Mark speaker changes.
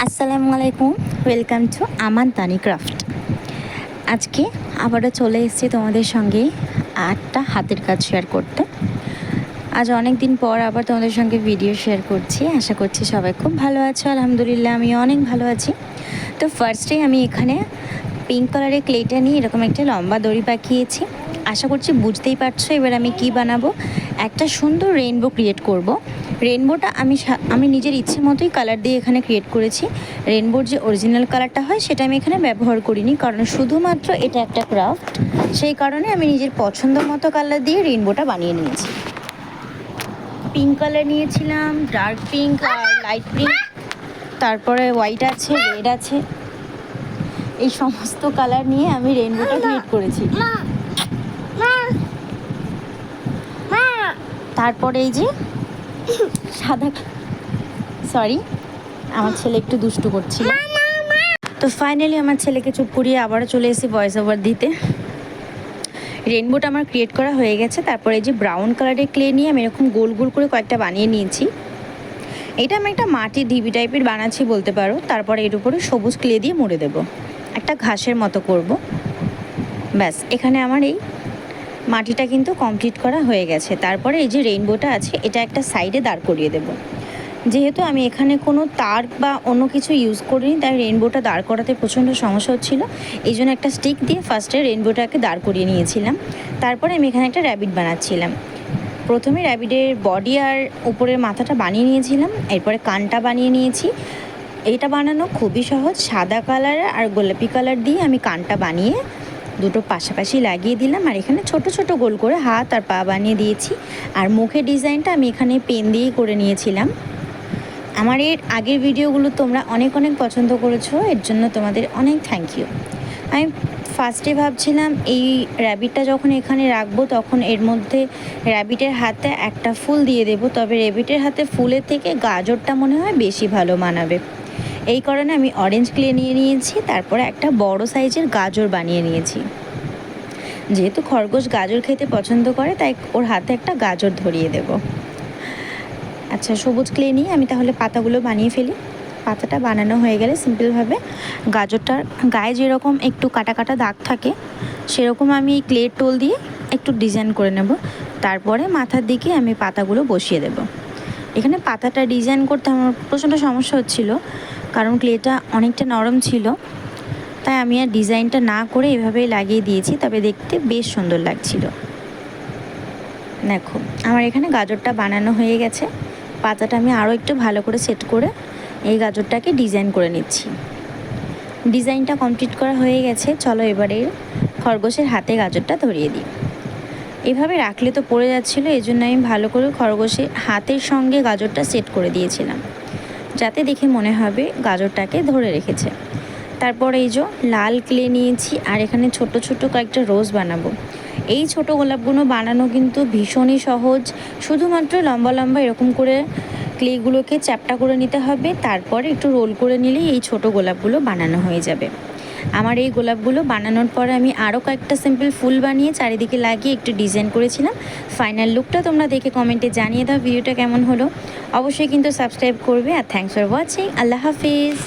Speaker 1: আসসালামু আলাইকুম, welcome to Aman Tani craft. আজকে আবারও চলে এসেছি তোমাদের সঙ্গে একটা হাতের কাজ শেয়ার করতে। আজ অনেক দিন পর আবার তোমাদের সঙ্গে ভিডিও শেয়ার করছি। আশা করছি সবাই খুব ভালো আছো। আলহামদুলিল্লাহ আমি অনেক ভালো আছি। তো ফার্স্টে আমি এখানে পিঙ্ক কালারের ক্লেটা নিয়ে এরকম একটা লম্বা দড়ি পাকিয়েছি। আশা করছি বুঝতেই পারছো এবার আমি কি বানাবো। একটা সুন্দর রেইনবো ক্রিয়েট করব। রেইনবোটা আমি নিজের ইচ্ছে মতোই কালার দিয়ে এখানে ক্রিয়েট করেছি। রেইনবোর যে অরিজিনাল কালারটা হয় সেটা আমি এখানে ব্যবহার করিনি, কারণ শুধুমাত্র এটা একটা ক্রাফট। সেই কারণে আমি নিজের পছন্দ মতো কালার দিয়ে রেইনবোটা বানিয়ে নিয়েছি। পিঙ্ক কালার নিয়েছিলাম, ডার্ক পিঙ্ক আর লাইট পিঙ্ক, তারপরে হোয়াইট আছে, রেড আছে, এই সমস্ত কালার নিয়ে আমি রেইনবোটা ক্রিয়েট করেছি। তারপরে এই যে সাদা, সরি আমার ছেলে একটু দুষ্টু করছিল। তো ফাইনালি আমার ছেলেকে চুপ করিয়ে আবারও চলে এসেছি ভয়েস ওভার দিতে। রেইনবোটা আমার ক্রিয়েট করা হয়ে গেছে। তারপরে এই যে ব্রাউন কালারের ক্লে নিয়ে আমি এরকম গোল গোল করে কয়েকটা বানিয়ে নিয়েছি। এটা আমি একটা মাটির ঢিবি টাইপের বানাচ্ছি বলতে পারো। তারপরে এর উপরে সবুজ ক্লে দিয়ে মুড়ে দেবো, একটা ঘাসের মতো করব। ব্যাস, এখানে আমার এই মাটিটা কিন্তু কমপ্লিট করা হয়ে গেছে। তারপরে এই যে রেইনবোটা আছে এটা একটা সাইডে দাঁড় করিয়ে দেব। যেহেতু আমি এখানে কোনো তার বা অন্য কিছু ইউজ করিনি, তাই রেইনবোটা দাঁড় করাতে প্রচণ্ড সমস্যা হচ্ছিলো। এই জন্য একটা স্টিক দিয়ে ফার্স্টে রেইনবোটাকে দাঁড় করিয়ে নিয়েছিলাম। তারপরে আমি এখানে একটা র্যাবিট বানাচ্ছিলাম। প্রথমে র্যাবিটের বডি আর উপরের মাথাটা বানিয়ে নিয়েছিলাম, এরপরে কানটা বানিয়ে নিয়েছি। এটা বানানো খুবই সহজ। সাদা কালার আর গোলাপি কালার দিয়ে আমি কানটা বানিয়ে দুটো পাশাপাশি লাগিয়ে দিলাম, আর এখানে ছোট ছোট গোল করে হাত আর পা বানিয়ে দিয়েছি। আর মুখের ডিজাইনটা আমি এখানে পেন দিয়েই করে নিয়েছিলাম। আমার এর আগের ভিডিওগুলো তোমরা অনেক অনেক পছন্দ করেছো, এর জন্য তোমাদের অনেক থ্যাংক ইউ। আমি ফার্স্টে ভাবছিলাম এই র্যাবিটটা যখন এখানে রাখবো তখন এর মধ্যে র্যাবিটের হাতে একটা ফুল দিয়ে দেবো, তবে র্যাবিটের হাতে ফুলের থেকে গাজরটা মনে হয় বেশি ভালো মানাবে। এই কারণে আমি অরেঞ্জ ক্লে নিয়ে নিয়েছি। তারপরে একটা বড় সাইজের গাজর বানিয়ে নিয়েছি। যেহেতু খরগোশ গাজর খেতে পছন্দ করে তাই ওর হাতে একটা গাজর ধরিয়ে দেব। আচ্ছা, সবুজ ক্লে নিয়ে আমি তাহলে পাতাগুলো বানিয়ে ফেলি। পাতাটা বানানো হয়ে গেলে সিম্পলভাবে গাজরটার গায়ে যেরকম একটু কাটা কাটা দাগ থাকে সেরকম আমি ক্লের টোল দিয়ে একটু ডিজাইন করে নেব। তারপরে মাথার দিকে আমি পাতাগুলো বসিয়ে দেব। এখানে পাতাটা ডিজাইন করতে আমার প্রচণ্ড সমস্যা হচ্ছিল, কারণ ক্লেটা অনেকটা নরম ছিল। তাই আমি আর ডিজাইনটা না করে এভাবেই লাগিয়ে দিয়েছি, তবে দেখতে বেশ সুন্দর লাগছিল। দেখো আমার এখানে গাজরটা বানানো হয়ে গেছে। পাতাটা আমি আরও একটু ভালো করে সেট করে এই গাজরটাকে ডিজাইন করে নিচ্ছি। ডিজাইনটা কমপ্লিট করা হয়ে গেছে। চলো এবারে খরগোশের হাতে গাজরটা ধরিয়ে দিই। এভাবে রাখলে তো পড়ে যাচ্ছিলো, এই জন্য আমি ভালো করে খরগোশের হাতের সঙ্গে গাজরটা সেট করে দিয়েছিলাম, যাতে দেখে মনে হবে গাজরটাকে ধরে রেখেছে। তারপর এই যে লাল ক্লে নিয়েছি, আর এখানে ছোট ছোট কয়েকটা রোজ বানাবো। এই ছোট গোলাপগুলো বানানো কিন্তু ভীষণই সহজ। শুধুমাত্র লম্বা লম্বা এরকম করে ক্লেগুলোকে চ্যাপটা করে নিতে হবে, তারপরে একটু রোল করে নিলেই এই ছোট গোলাপগুলো বানানো হয়ে যাবে। আমার এই গোলাপগুলো বানানোর পরে আমি আরও কয়েকটা সিম্পল ফুল বানিয়ে চারিদিকে লাগিয়ে একটু ডিজাইন করেছিলাম। ফাইনাল লুকটা তোমরা দেখে কমেন্টে জানিয়ে দাও ভিডিওটা কেমন হলো। অবশ্যই কিন্তু সাবস্ক্রাইব করবে। আর thanks for watching. Allah Hafiz.